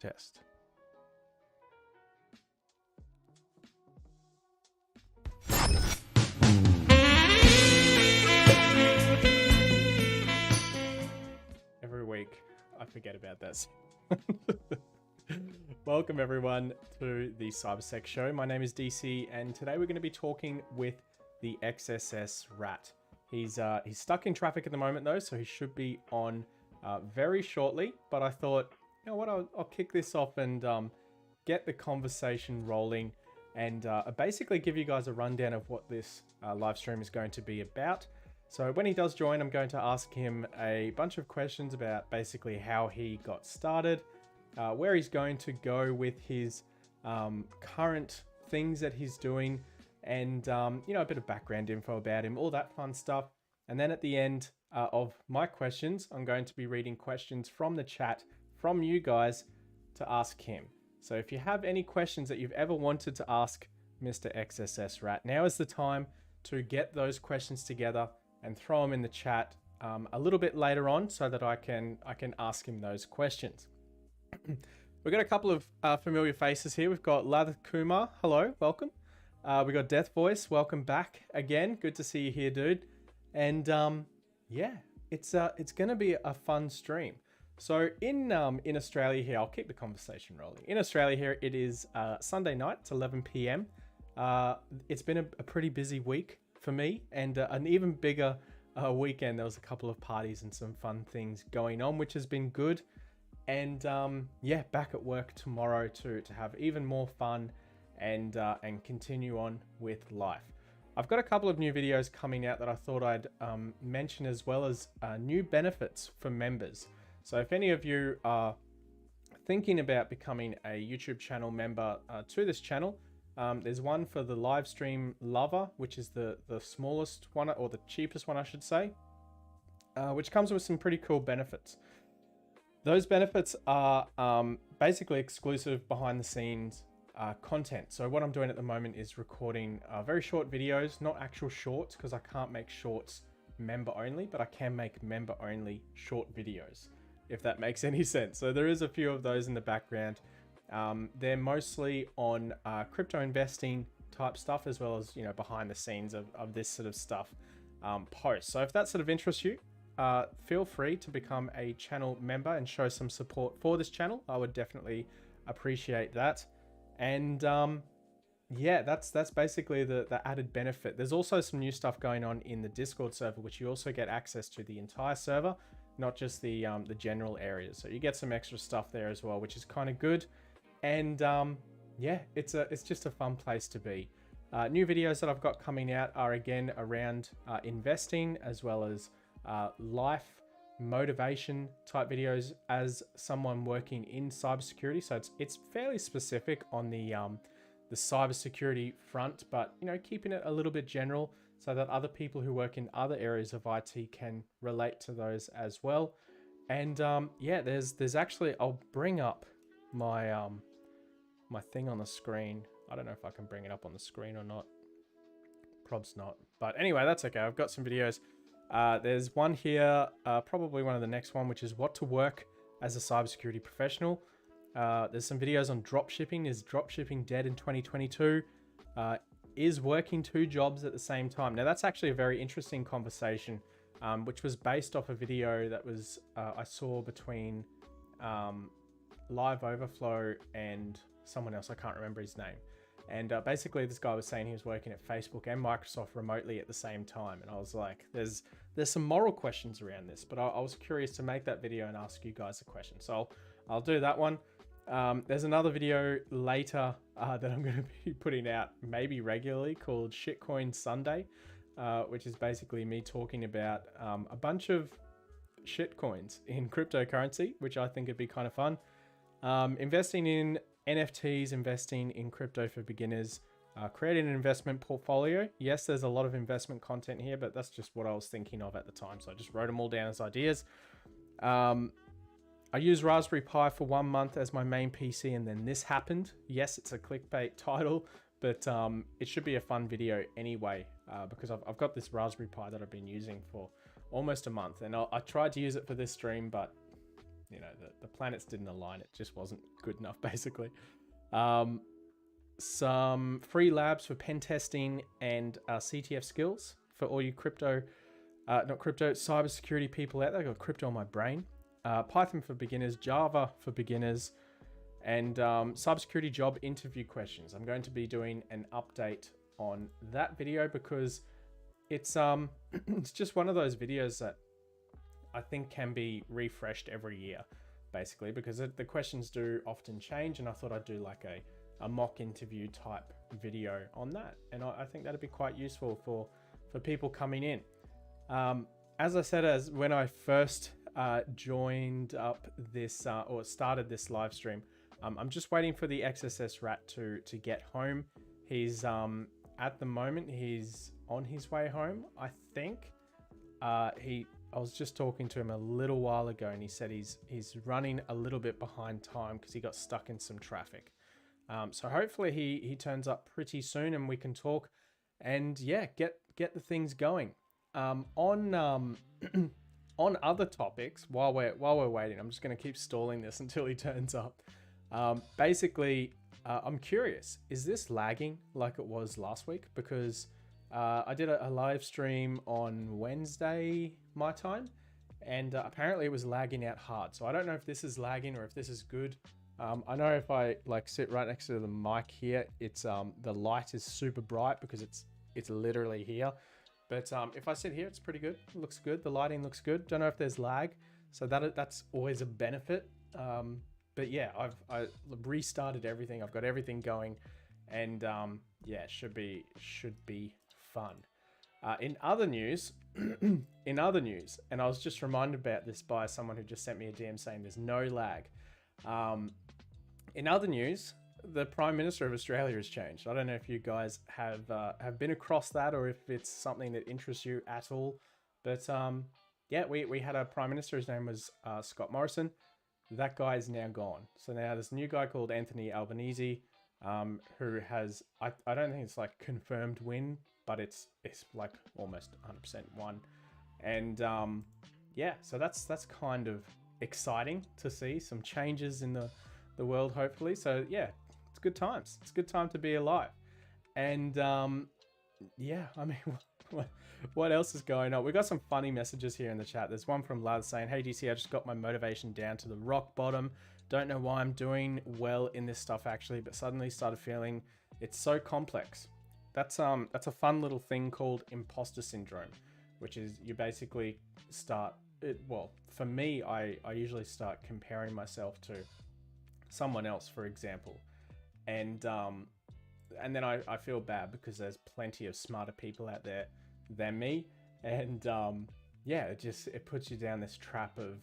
Test. Every week, I forget about this. Welcome everyone to the CyberSec show. My name is DC, and today we're going to be talking with the XSS Rat. He's stuck in traffic at the moment though, so he should be on very shortly. But I thought, you know what, I'll kick this off and get the conversation rolling, and basically give you guys a rundown of what this live stream is going to be about. So when he does join, I'm going to ask him a bunch of questions about basically how he got started, where he's going to go with his current things that he's doing, and you know, a bit of background info about him, all that fun stuff. And then at the end of my questions, I'm going to be reading questions from the chat from you guys to ask him. So if you have any questions that you've ever wanted to ask Mr. XSS Rat, now is the time to get those questions together and throw them in the chat a little bit later on, so that I can ask him those questions. We've got a couple of familiar faces here. We've got Lather Kumar, hello, welcome. We got Death Voice, welcome back again. Good to see you here, dude. And yeah, it's gonna be a fun stream. So in Australia here, I'll keep the conversation rolling. In Australia here, it is Sunday night. It's 11 p.m. It's been a pretty busy week for me, and an even bigger weekend. There was a couple of parties and some fun things going on, which has been good. And yeah, back at work tomorrow to have even more fun and continue on with life. I've got a couple of new videos coming out that I thought I'd mention, as well as new benefits for members. So if any of you are thinking about becoming a YouTube channel member to this channel, there's one for the live stream lover, which is the smallest one, or the cheapest one I should say, which comes with some pretty cool benefits. Those benefits are basically exclusive behind the scenes content. So what I'm doing at the moment is recording very short videos, not actual shorts, because I can't make shorts member only, but I can make member only short videos, if that makes any sense. So there is a few of those in the background. They're mostly on crypto investing type stuff, as well as, you know, behind the scenes of this sort of stuff posts. So if that sort of interests you, feel free to become a channel member and show some support for this channel. I would definitely appreciate that. And yeah, that's basically the added benefit. There's also some new stuff going on in the Discord server, which you also get access to the entire server, not just the general areas. So you get some extra stuff there as well, which is kind of good. And yeah, it's just a fun place to be. New videos that I've got coming out are again around investing, as well as life motivation type videos as someone working in cybersecurity. So it's fairly specific on the cybersecurity front, but you know, keeping it a little bit general, so that other people who work in other areas of IT can relate to those as well. And yeah, there's actually, I'll bring up my my thing on the screen. I don't know if I can bring it up on the screen or not. Prob's not, but anyway, that's okay. I've got some videos. There's one here, probably one of the next one, which is what to work as a cybersecurity professional. There's some videos on dropshipping. Is dropshipping dead in 2022? Is working 2 jobs at the same time? Now that's actually a very interesting conversation, which was based off a video that was I saw between Live Overflow and someone else. I can't remember his name. And basically this guy was saying he was working at Facebook and Microsoft remotely at the same time. And I was like, there's some moral questions around this, but I was curious to make that video and ask you guys a question. So I'll do that one. There's another video later that I'm going to be putting out maybe regularly, called Shitcoin Sunday, which is basically me talking about a bunch of shitcoins in cryptocurrency, which I think would be kind of fun. Investing in NFTs, investing in crypto for beginners, creating an investment portfolio. Yes, there's a lot of investment content here, but that's just what I was thinking of at the time. So I just wrote them all down as ideas. I used Raspberry Pi for 1 month as my main PC, and then this happened. Yes, it's a clickbait title, but it should be a fun video anyway, because I've got this Raspberry Pi that I've been using for almost a month, and I tried to use it for this stream, but you know, the planets didn't align. It just wasn't good enough, basically. Some free labs for pen testing and CTF skills for all you cybersecurity people out there. I got crypto on my brain. Python for beginners, Java for beginners, and cybersecurity job interview questions. I'm going to be doing an update on that video because it's it's just one of those videos that I think can be refreshed every year, basically, because the questions do often change, and I thought I'd do like a mock interview type video on that, and I think that'd be quite useful for people coming in. As I said, as when I first joined up this or started this live stream, I'm just waiting for the XSS Rat to get home. He's at the moment he's on his way home, I think. I was just talking to him a little while ago, and he said he's running a little bit behind time because he got stuck in some traffic. So hopefully he turns up pretty soon and we can talk and yeah, get the things going. On other topics, while we're waiting, I'm just going to keep stalling this until he turns up. Basically, I'm curious, is this lagging like it was last week? Because I did a live stream on Wednesday, my time, and apparently it was lagging out hard. So I don't know if this is lagging or if this is good. I know if I like sit right next to the mic here, it's the light is super bright because it's literally here. But if I sit here, it's pretty good. It looks good. The lighting looks good. Don't know if there's lag, so that's always a benefit. But yeah, I restarted everything. I've got everything going, and yeah, should be fun. In other news, and I was just reminded about this by someone who just sent me a DM saying there's no lag. In other news, the Prime Minister of Australia has changed. I don't know if you guys have been across that or if it's something that interests you at all. But yeah, we had a Prime Minister. His name was Scott Morrison. That guy is now gone. So now there's a new guy called Anthony Albanese, who has, I don't think it's like confirmed win, but it's like almost 100% won. And yeah, so that's kind of exciting to see some changes in the world, hopefully. So yeah, it's good times. It's a good time to be alive. And yeah, I mean, what else is going on? We got some funny messages here in the chat. There's one from Laz saying, "Hey DC, I just got my motivation down to the rock bottom. Don't know why I'm doing well in this stuff actually, but suddenly started feeling it's so complex." That's a fun little thing called imposter syndrome, which is you basically start well, for me, I usually start comparing myself to someone else, for example, and then I feel bad because there's plenty of smarter people out there than me, and yeah, it puts you down this trap of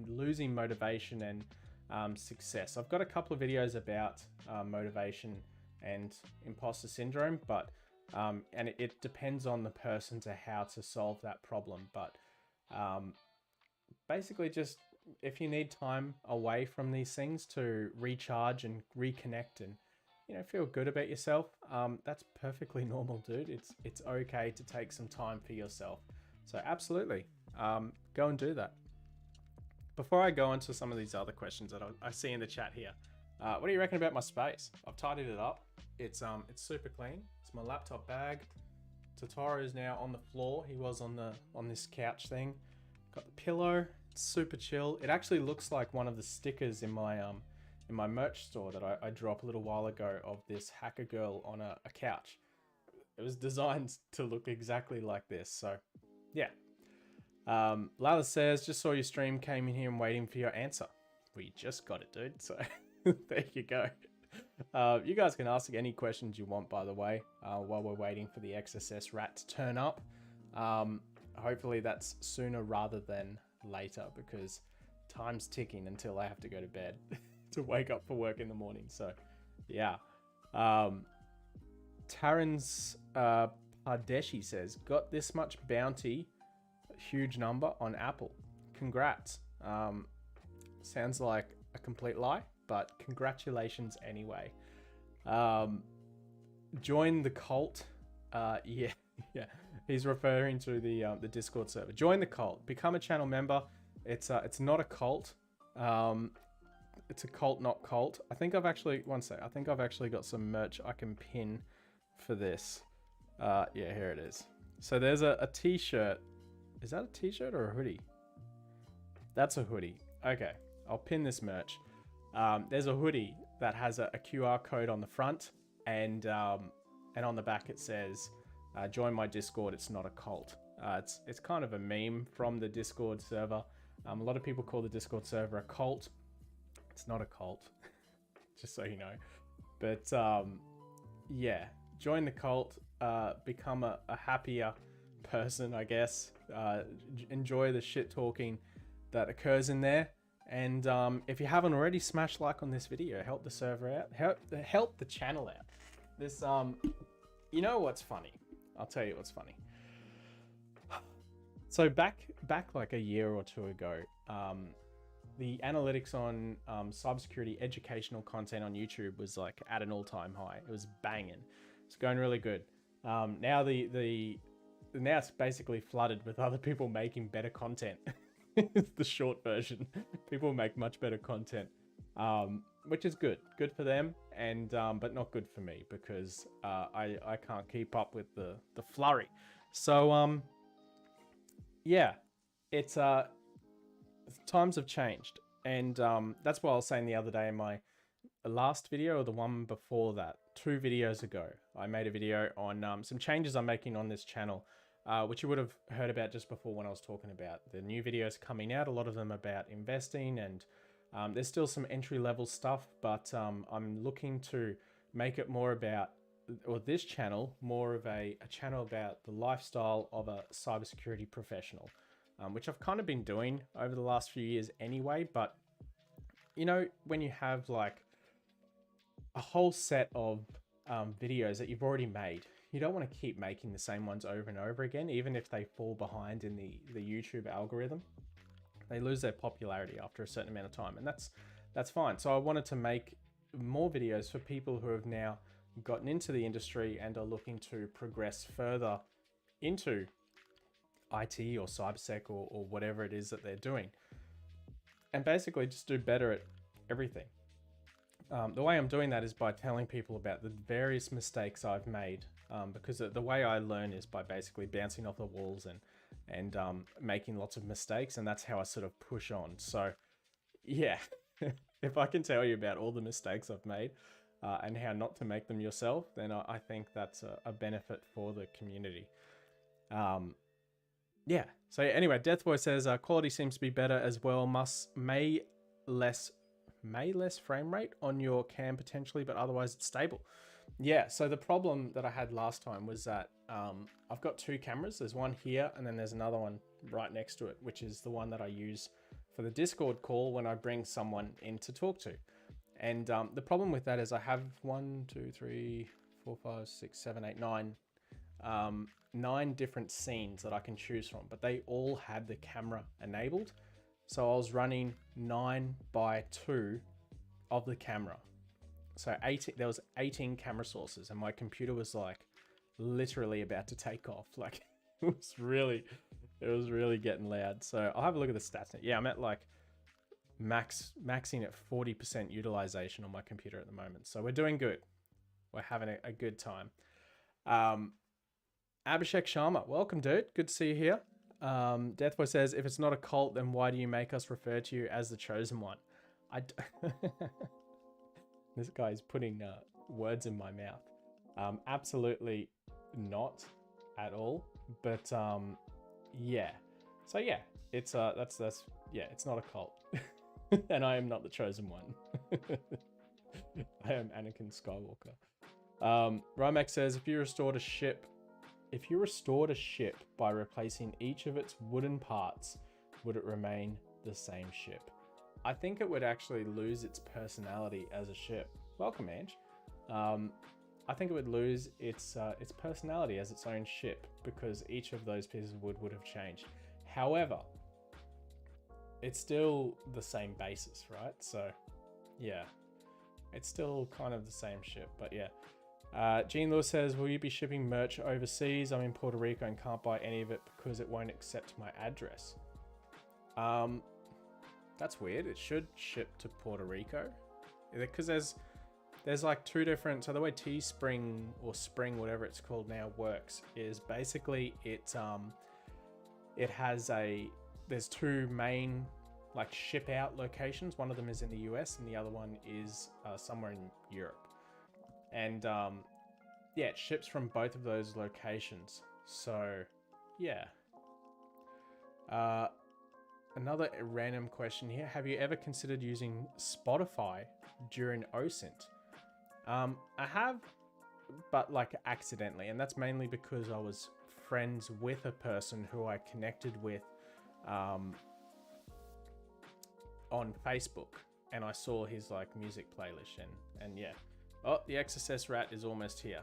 losing motivation and success. I've got a couple of videos about motivation and imposter syndrome, but and it depends on the person to how to solve that problem, but basically just if you need time away from these things to recharge and reconnect and, you know, feel good about yourself, that's perfectly normal, dude. It's okay to take some time for yourself. So absolutely, go and do that. Before I go into some of these other questions that I see in the chat here, what do you reckon about my space? I've tidied it up. It's super clean. It's my laptop bag. Totoro is now on the floor. He was on this couch thing. Got the pillow. It's super chill. It actually looks like one of the stickers in my merch store that I drew up a little while ago of this hacker girl on a couch. It was designed to look exactly like this. So yeah. Lala says, just saw your stream, came in here and waiting for your answer. We just got it, dude. So there you go. You guys can ask any questions you want, by the way, while we're waiting for the XSS Rat to turn up. Hopefully that's sooner rather than later, because time's ticking until I have to go to bed to wake up for work in the morning. So yeah. Taran's Pardeshi says, got this much bounty, huge number on Apple. Congrats. Sounds like a complete lie, but congratulations anyway. Join the cult. Yeah. He's referring to the Discord server. Join the cult. Become a channel member. It's not a cult. It's a cult, not cult. I think I've actually, one sec, I think I've actually got some merch I can pin for this. Yeah, here it is. So there's a t-shirt. Is that a t-shirt or a hoodie? That's a hoodie. Okay, I'll pin this merch. There's a hoodie that has a QR code on the front, and on the back it says, join my Discord, it's not a cult. It's kind of a meme from the Discord server. A lot of people call the Discord server a cult. It's not a cult, just so you know. But yeah, join the cult, become a happier person, I guess. Enjoy the shit talking that occurs in there. And if you haven't already, smash like on this video. Help the server out. Help the channel out. This, you know what's funny? I'll tell you what's funny. So back like a year or two ago, the analytics on cybersecurity educational content on YouTube was like at an all-time high. It was banging. It's going really good. Now now it's basically flooded with other people making better content. It's the short version. People make much better content, which is good for them, and but not good for me, because I can't keep up with the flurry. So yeah, it's times have changed, and that's what I was saying the other day in my last video, or the one before that, 2 videos ago. I made a video on some changes I'm making on this channel, which you would have heard about just before when I was talking about the new videos coming out. A lot of them about investing, and there's still some entry-level stuff, but I'm looking to make it more about, or this channel, more of a channel about the lifestyle of a cybersecurity professional, which I've kind of been doing over the last few years anyway. But you know, when you have like a whole set of videos that you've already made, you don't want to keep making the same ones over and over again, even if they fall behind in the YouTube algorithm. They lose their popularity after a certain amount of time, and that's fine. So I wanted to make more videos for people who have now gotten into the industry and are looking to progress further into IT or CyberSec or whatever it is that they're doing, and basically just do better at everything. The way I'm doing that is by telling people about the various mistakes I've made, because the way I learn is by basically bouncing off the walls and making lots of mistakes, and that's how I sort of push on. So yeah, if I can tell you about all the mistakes I've made and how not to make them yourself, then I think that's a benefit for the community. Yeah, so anyway, Deathboy says quality seems to be better as well. May less frame rate on your cam potentially, but otherwise it's stable. Yeah, so the problem that I had last time was that I've got 2 cameras. There's one here, and then there's another one right next to it, which is the one that I use for the Discord call when I bring someone in to talk to. And the problem with that is I have 1, 2, 3, 4, 5, 6, 7, 8, 9 9 different scenes that I can choose from, but they all had the camera enabled. So I was running 9x2 of the camera. So there was 18 camera sources, and my computer was like literally about to take off. Like it was really getting loud. So I'll have a look at the stats. Yeah, I'm at like maxing at 40% utilization on my computer at the moment. So we're doing good. We're having a good time. Abhishek Sharma, welcome, dude. Good to see you here. Deathboy says, if it's not a cult, then why do you make us refer to you as the chosen one? This guy's putting words in my mouth. Absolutely not at all. But yeah. So yeah, it's yeah, it's not a cult. And I am not the chosen one. I am Anakin Skywalker. Rymax says, if you restored a ship by replacing each of its wooden parts, would it remain the same ship? I think it would actually lose its personality as a ship. Welcome, Ange. I think it would lose its personality as its own ship, because each of those pieces of wood would have changed. However, it's still the same basis, right? So yeah, it's still kind of the same ship, but yeah. Gene Lewis says, will you be shipping merch overseas? I'm in Puerto Rico and can't buy any of it because it won't accept my address. That's weird. It should ship to Puerto Rico, because there's like two different. So the way Teespring or Spring, whatever it's called now, works is basically it has there's two main like ship out locations. One of them is in the US and the other one is somewhere in Europe. And yeah, it ships from both of those locations. So yeah. Another random question here. Have you ever considered using Spotify during OSINT? I have, but like accidentally, and that's mainly because I was friends with a person who I connected with on Facebook, and I saw his like music playlist, and yeah. Oh, the XSS Rat is almost here.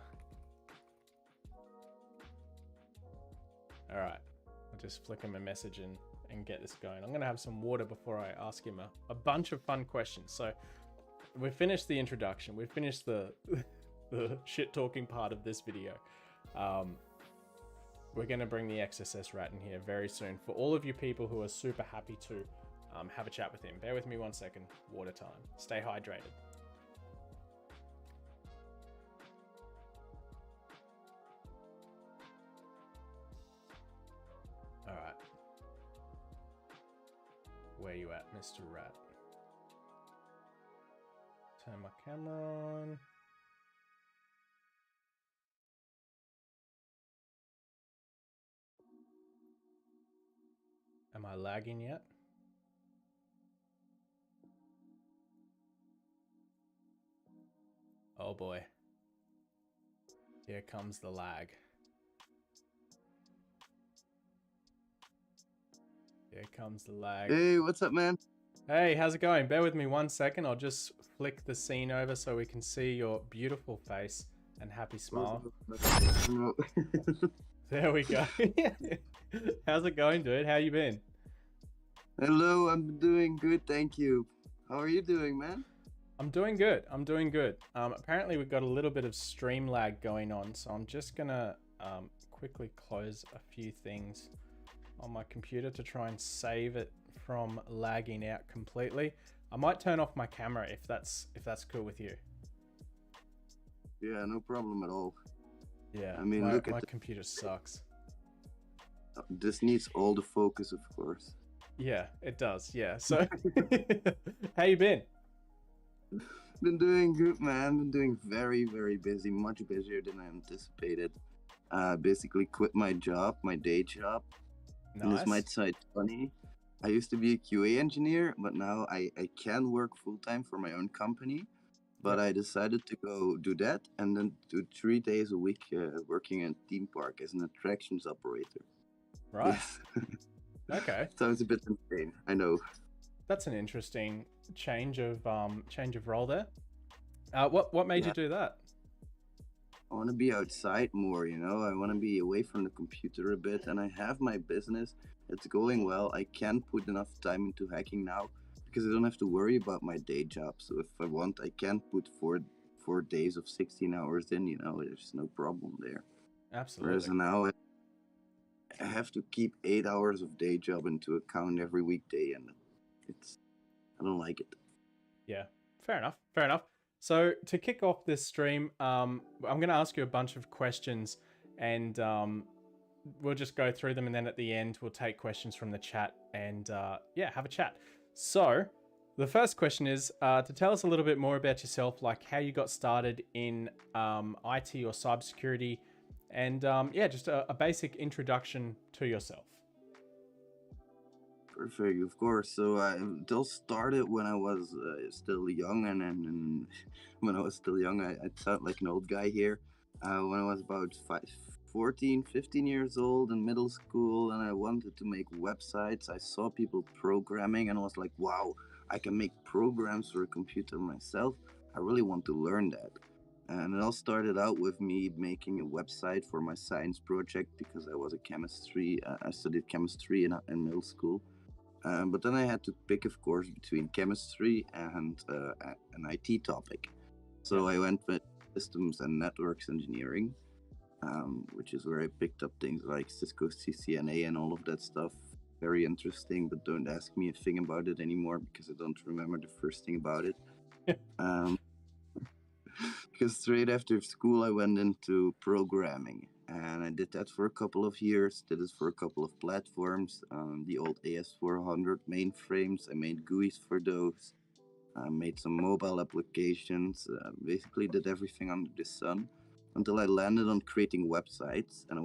All right, I'll just flick him a message and get this going. I'm gonna have some water before I ask him a bunch of fun questions. So we've finished the introduction. We've finished the shit talking part of this video. We're gonna bring the XSS Rat in here very soon for all of you people who are super happy to have a chat with him. Bear with me 1 second. Water time. Stay hydrated. All right. Where you at, Mr. Rat? Turn my camera on. Am I lagging yet? Oh boy. Here comes the lag. Here comes the lag. Hey, what's up, man? Hey, how's it going? Bear with me 1 second. I'll just flick the scene over so we can see your beautiful face and happy smile. There we go. How's it going, dude? How you been? Hello, I'm doing good, thank you. How are you doing, man? I'm doing good. I'm doing good. Apparently we've got a little bit of stream lag going on, so I'm just gonna quickly close a few things on my computer to try and save it from lagging out completely. I might turn off my camera if that's cool with you. Yeah, no problem at all. Yeah, I mean, my computer sucks. This needs all the focus, of course. Yeah, it does. Yeah. So, how you been? Been doing good, man. Been doing very, very busy, much busier than I anticipated. Basically quit my job, my day job. Nice. And this might sound funny. I used to be a QA engineer, but now I can work full-time for my own company. But I decided to go do that and then do 3 days a week working in a theme park as an attractions operator. Right. Yes. Okay. Sounds a bit insane, I know. That's an interesting change of role there. What made you do that? I want to be outside more, you know. I want to be away from the computer a bit, and I have my business. It's going well. I can put enough time into hacking now because I don't have to worry about my day job. So if I want, I can put four days of 16 hours in, you know. There's no problem there. Absolutely. Whereas now I have to keep 8 hours of day job into account every weekday, and I don't like it. Yeah, fair enough. Fair enough. So to kick off this stream, I'm going to ask you a bunch of questions, and we'll just go through them, and then at the end we'll take questions from the chat and yeah, have a chat. So the first question is to tell us a little bit more about yourself, like how you got started in IT or cybersecurity, and yeah, just a basic introduction to yourself. Perfect, of course. So it all started when I was still young, and when I was still young, I sound like an old guy here. When I was about 14, 15 years old in middle school, and I wanted to make websites. I saw people programming, and I was like, wow, I can make programs for a computer myself. I really want to learn that. And it all started out with me making a website for my science project because I studied chemistry in middle school. But then I had to pick, of course, between chemistry and an IT topic. So I went with systems and networks engineering, which is where I picked up things like Cisco CCNA and all of that stuff. very interesting, but don't ask me a thing about it anymore because I don't remember the first thing about it. Um, because straight after school I went into programming, and I did that for a couple of years. Did it for a couple of platforms, the old AS400 mainframes. I made GUIs for those. I made some mobile applications. Basically, did everything under the sun until I landed on creating websites, and I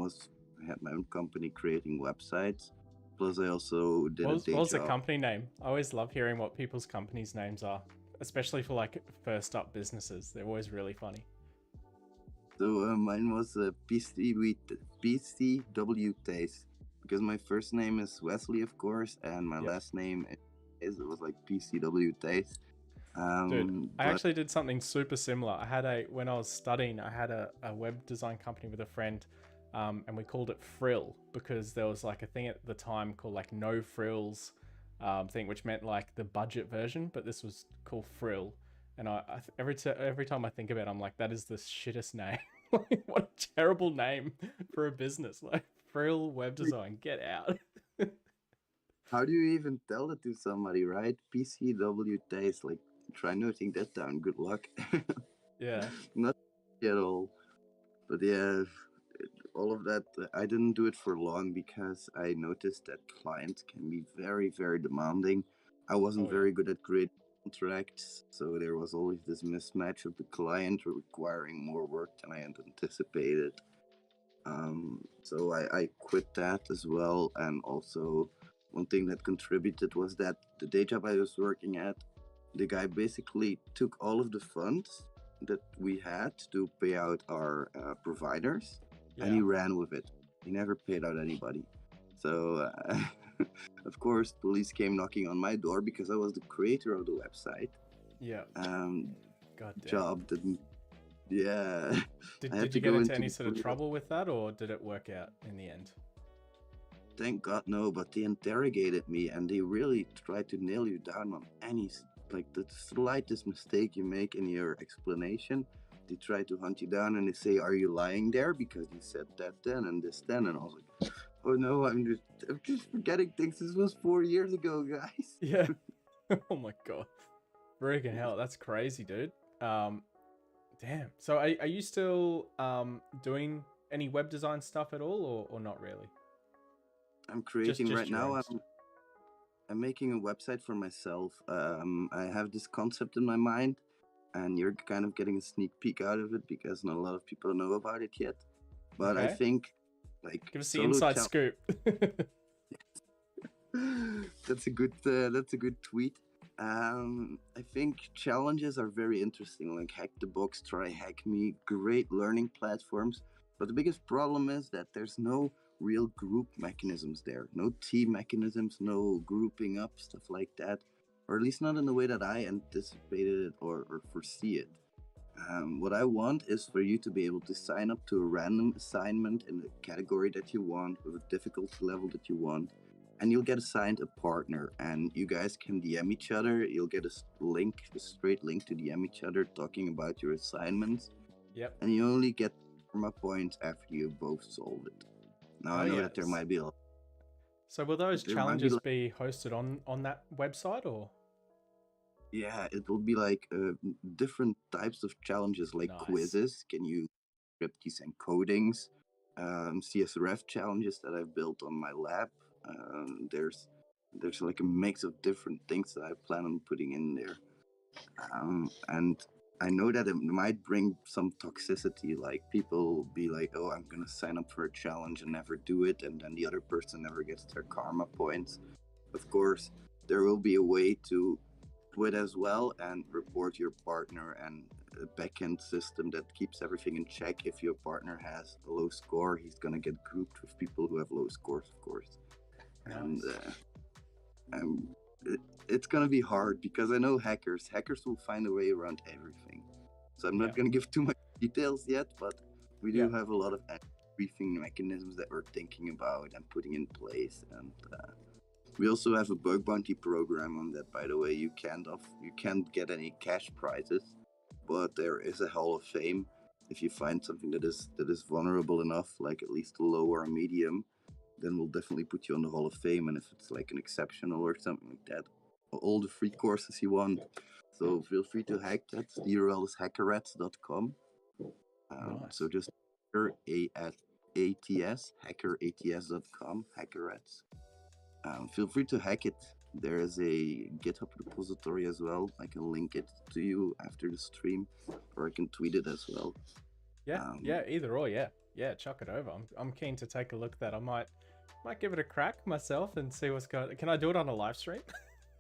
had my own company creating websites. Plus, I also did a day What was the job. company name? I always love hearing what people's companies' names are, especially for like first up businesses. They're always really funny. So mine was PCW Taste, because my first name is Wesley, of course, and my last name it was like PCW Taste. Dude, I actually did something super similar. When I was studying, I had a web design company with a friend, and we called it Frill because there was like a thing at the time called like no frills thing, which meant like the budget version, but this was called Frill. And every time I think about it, I'm like, that is the shittest name. Like, what a terrible name for a business. Like Frill Web Design, get out. How do you even tell it to somebody, right? PCW Taste, like, try noting that down. Good luck. Yeah. Not at all. But yeah, all of that, I didn't do it for long because I noticed that clients can be very, very demanding. I wasn't very good at creating contracts, so there was always this mismatch of the client requiring more work than I had anticipated. So I quit that as well. And also, one thing that contributed was that the day job I was working at, the guy basically took all of the funds that we had to pay out our providers, and he ran with it. He never paid out anybody. So, of course, police came knocking on my door because I was the creator of the website. Yeah. God damn. Job didn't. Yeah. Did you get into any sort of trouble with that, or did it work out in the end? Thank God, no. But they interrogated me, and they really tried to nail you down on any, like, the slightest mistake you make in your explanation. They try to hunt you down, and they say, "Are you lying there because you said that then and this then?" And I was like, "Oh no, I'm just forgetting things. This was 4 years ago, guys." Yeah. Oh my God. Freaking hell, that's crazy, dude. Damn. So are you still doing any web design stuff at all, or not really? I'm creating just right now. I'm making a website for myself. I have this concept in my mind, and you're kind of getting a sneak peek out of it because not a lot of people know about it yet. But I think, like, give us the inside scoop. That's a good tweet. I think challenges are very interesting, like Hack the Box, Try Hack Me, great learning platforms. But the biggest problem is that there's no real group mechanisms there, no team mechanisms, no grouping up, stuff like that, or at least not in the way that I anticipated it or foresee it. What I want is for you to be able to sign up to a random assignment in the category that you want, with a difficulty level that you want, and you'll get assigned a partner, and you guys can DM each other. You'll get a straight link to DM each other talking about your assignments. Yep. And you only get karma points after you both solve it. Now, I know that there might be a... So will those challenges be hosted on that website, or? Yeah, it will be like different types of challenges, like quizzes. Can you script these encodings? CSRF challenges that I've built on my lab. There's like a mix of different things that I plan on putting in there. And I know that it might bring some toxicity, like people be like, "Oh, I'm gonna sign up for a challenge and never do it," and then the other person never gets their karma points. Of course, there will be a way to quit as well and report your partner, and a backend system that keeps everything in check. If your partner has a low score, he's gonna get grouped with people who have low scores, of course. Nice. And it's gonna be hard because I know hackers will find a way around everything. So I'm not gonna give too much details yet, but we do have a lot of briefing mechanisms that we're thinking about and putting in place. And we also have a bug bounty program on that, by the way. You can't get any cash prizes, but there is a Hall of Fame if you find something that is vulnerable enough, like at least a low or a medium. then we'll definitely put you on the Hall of Fame. And if it's like an exceptional or something like that, all the free courses you want. So feel free to hack that. The URL is hackerrats.com. So Nice. just HackerATS, hackerats.com, hackerrats. Feel free to hack it. There is a GitHub repository as well. I can link it to you after the stream, or I can tweet it as well. Yeah, either or, yeah, chuck it over. I'm keen to take a look at that. I might give it a crack myself and see what's going. Can I do it on a live stream?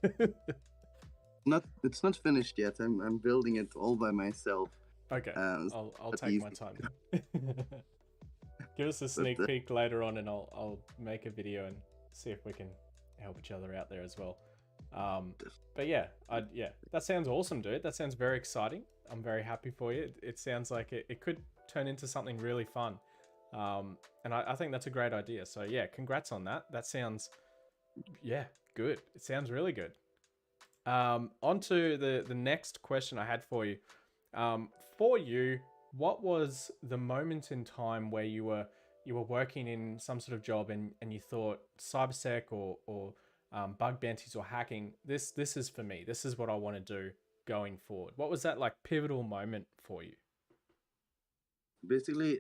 It's not finished yet. I'm building it all by myself. Okay, I'll take my time. Give us a sneak peek later on, and I'll make a video and see if we can help each other out there as well. But yeah, that sounds awesome, dude. That sounds very exciting. I'm very happy for you. It sounds like it could turn into something really fun. And I think that's a great idea. So yeah, congrats on that. That sounds, good. It sounds really good. On to the next question I had for you. For you, what was the moment in time where you were working in some sort of job and you thought CyberSec or bug bounties or hacking, this is for me. This is what I want to do going forward. What was that like pivotal moment for you? Basically,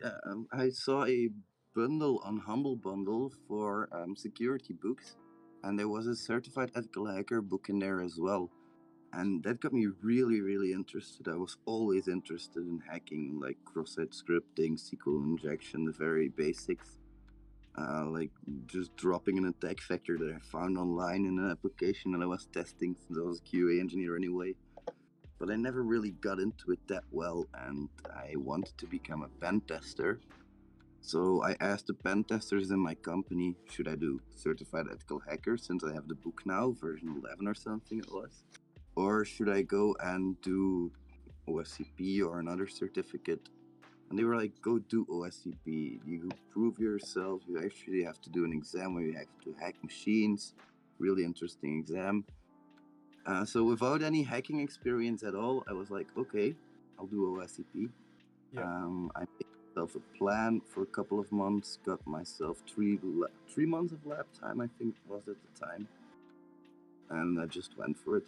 I saw a bundle on Humble Bundle for security books, and there was a certified ethical hacker book in there as well. And that got me really, really interested. I was always interested in hacking, like cross-site scripting, SQL injection, the very basics. Like just dropping an attack vector that I found online in an application that I was testing since I was a QA engineer anyway. But I never really got into it that well, and I wanted to become a pen tester. So I asked the pen testers in my company, should I do certified ethical hacker since I have the book now, version 11 or something it was? Or should I go and do OSCP or another certificate? And they were like, go do OSCP. You prove yourself. You actually have to do an exam where you have to hack machines. Really interesting exam. So without any hacking experience at all, I was like, okay, I'll do OSCP. Yeah. I made myself a plan for a couple of months, got myself 3 months of lab time, I think it was at the time. And I just went for it,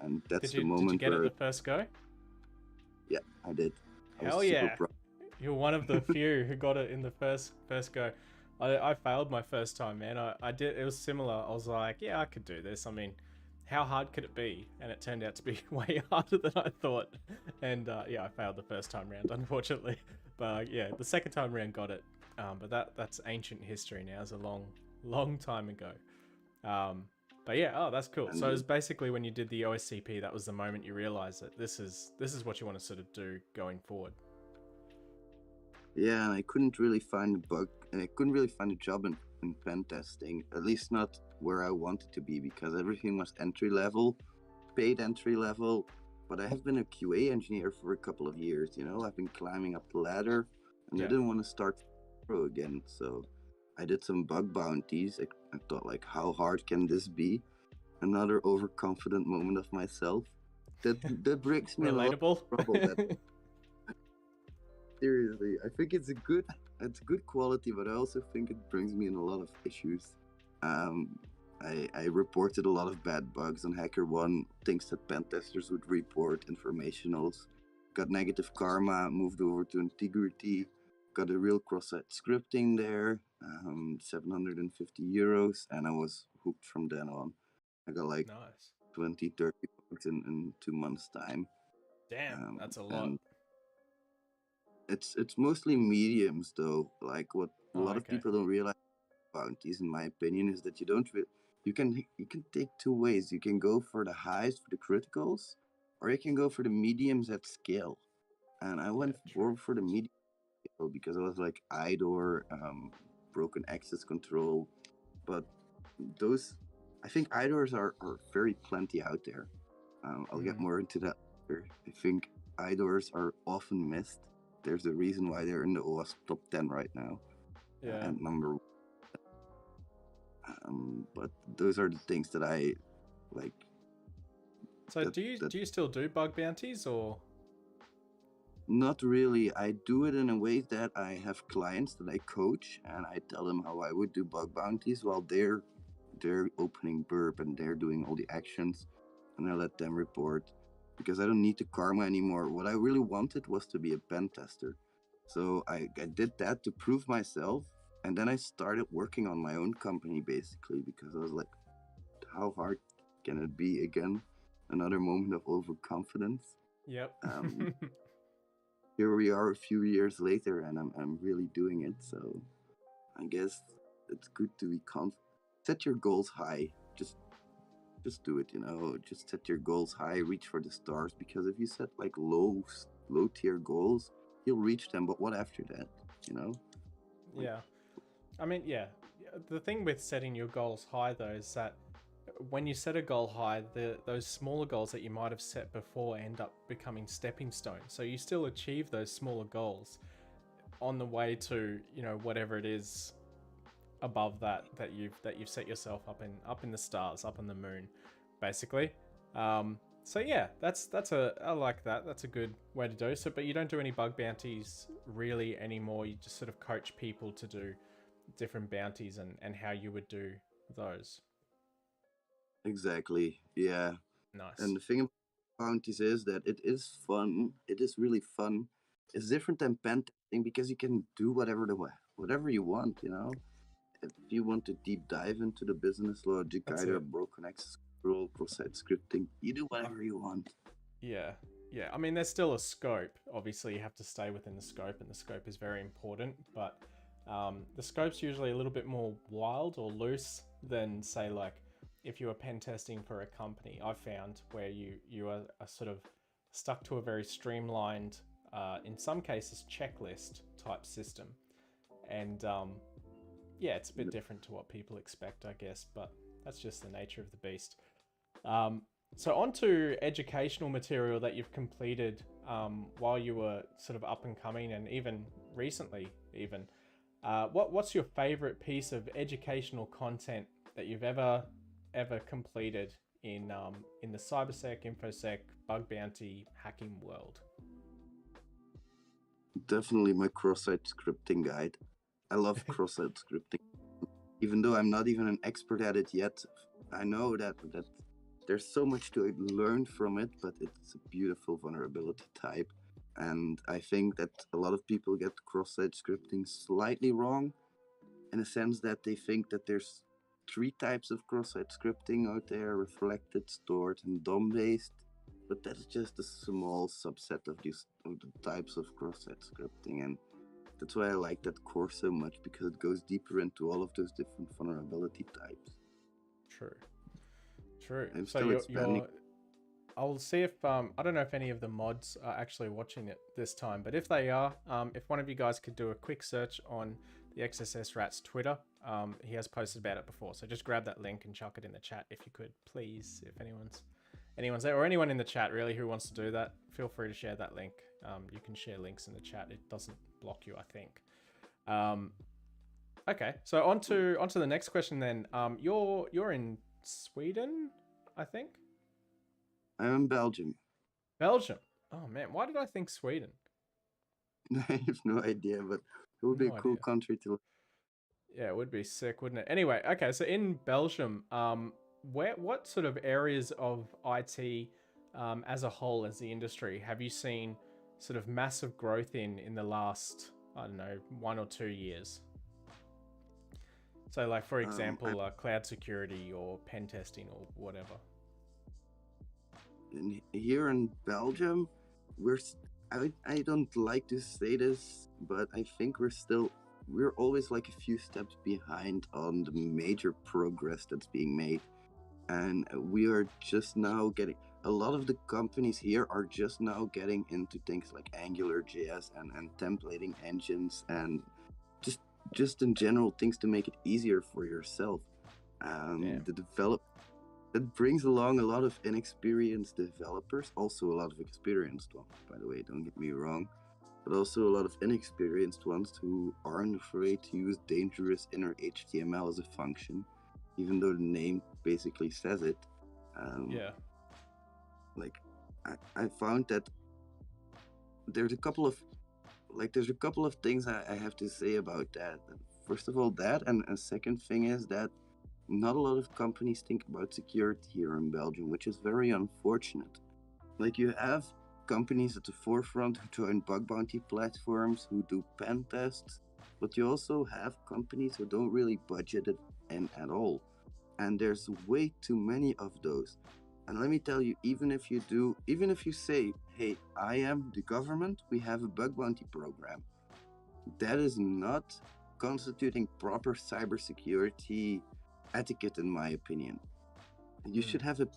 And that's the moment. Did you get it the first go? Yeah, I did. Hell yeah! You're one of the few who got it in the first go. I failed my first time, man. I did. It was similar. I was like, yeah, I could do this. I mean, how hard could it be? And it turned out to be way harder than I thought. And I failed the first time round, unfortunately. But the second time round got it. But that's ancient history now. It's a long time ago. But that's cool. So it was basically when you did the OSCP, that was the moment you realized that this is what you want to sort of do going forward. Yeah, and I couldn't really find a bug, and I couldn't really find a job in pen testing, at least not where I wanted to be, because everything was entry level, paid entry level. But I have been a QA engineer for a couple of years, I've been climbing up the ladder, and I didn't want to start pro again. So I did some bug bounties. I thought, like, how hard can this be? Another overconfident moment of myself. That brings me relatable. A lot of trouble. Seriously, I think it's good quality, but I also think it brings me in a lot of issues. I reported a lot of bad bugs on HackerOne, things that pen testers would report, informationals. Got negative karma, moved over to Integrity, got a real cross-site scripting there, 750 euros, and I was hooked from then on. I got like nice. 20, 30 bugs in 2 months' time. Damn, that's a lot. It's mostly mediums though. Like what a lot of people don't realize about these, in my opinion, is that you can take two ways. You can go for the highs, for the criticals, or you can go for the mediums at scale. And I went for the medium scale because I was like IDOR, broken access control. But I think IDORs are very plenty out there. I'll get more into that later. I think IDORs are often missed. There's a reason why they're in the OWASP top 10 right now. And number one. But those are the things that I like. So do you still do bug bounties or? Not really. I do it in a way that I have clients that I coach, and I tell them how I would do bug bounties while they're opening burp and they're doing all the actions, and I let them report because I don't need the karma anymore. What I really wanted was to be a pen tester, so I did that to prove myself, and then I started working on my own company basically because I was like, how hard can it be again? Another moment of overconfidence. Yep. Um, Here we are a few years later, and I'm really doing it. So I guess it's good to be set your goals high. Just do it. Just set your goals high. Reach for the stars, because if you set like low tier goals, you'll reach them. But what after that? You know. Like, Yeah. I mean, yeah. The thing with setting your goals high, though, is that when you set a goal high, those smaller goals that you might have set before end up becoming stepping stones. So you still achieve those smaller goals on the way to, whatever it is above that you've set yourself up in the stars, up on the moon, basically. So yeah, I like that. That's a good way to do so. But you don't do any bug bounties really anymore. You just sort of coach people to do different bounties and how you would do those. exactly. Yeah. Nice. And the thing about bounties is that it is fun. It is really fun. It's different than pen testing because you can do whatever you want. If you want to deep dive into the business logic, That's either it. broken access control, cross-site scripting, you do whatever you want. Yeah. Yeah. I mean, there's still a scope. Obviously, you have to stay within the scope, and the scope is very important. But the scope's usually a little bit more wild or loose than, say, like if you were pen testing for a company. I've found where you are sort of stuck to a very streamlined, in some cases, checklist type system, and yeah, it's a bit different to what people expect, I guess. But that's just the nature of the beast. Um, so on to educational material that you've completed while you were sort of up and coming, and even recently, even. What's your favorite piece of educational content that you've ever completed in the CyberSec, InfoSec, bug bounty, hacking world? Definitely my cross-site scripting guide. I love cross-site scripting. Even though I'm not even an expert at it yet, I know that there's so much to learn from it, but it's a beautiful vulnerability type. And I think that a lot of people get cross-site scripting slightly wrong, in a sense that they think that there's three types of cross-site scripting out there: reflected, stored, and DOM-based. But that's just a small subset of the types of cross-site scripting, and that's why I like that course so much, because it goes deeper into all of those different vulnerability types. True. True. I'm So still expanding. I'll see if I don't know if any of the mods are actually watching it this time, but if they are, if one of you guys could do a quick search on the XSS Rat's Twitter, he has posted about it before. So just grab that link and chuck it in the chat if you could, please. If anyone's there, or anyone in the chat really who wants to do that, feel free to share that link. You can share links in the chat. It doesn't block you, I think. Okay, so on to the next question then. You're in Sweden, I think. I'm in Belgium. Belgium. Oh man, why did I think Sweden? I have no idea, but it would be a cool country to. Yeah, it would be sick, wouldn't it? Anyway, okay, so in Belgium, what sort of areas of IT, as a whole, as the industry, have you seen sort of massive growth in the last, I don't know, 1 or 2 years? So, like for example, cloud security or pen testing or whatever. Here in Belgium, I don't like to say this, but I think we're always like a few steps behind on the major progress that's being made. And we are just now getting, a lot of the companies here are just now getting into things like AngularJS and templating engines, and just in general things to make it easier for yourself. That brings along a lot of inexperienced developers, also a lot of experienced ones, by the way, don't get me wrong, but also a lot of inexperienced ones who aren't afraid to use dangerous inner HTML as a function, even though the name basically says it. Like, I found that there's a couple of things I have to say about that. First of all, that, and a second thing is that not a lot of companies think about security here in Belgium, which is very unfortunate. Like, you have companies at the forefront who join bug bounty platforms, who do pen tests, but you also have companies who don't really budget it in at all. And there's way too many of those. And let me tell you, even if you say, hey, I am the government, we have a bug bounty program, that is not constituting proper cybersecurity etiquette, in my opinion. You should have a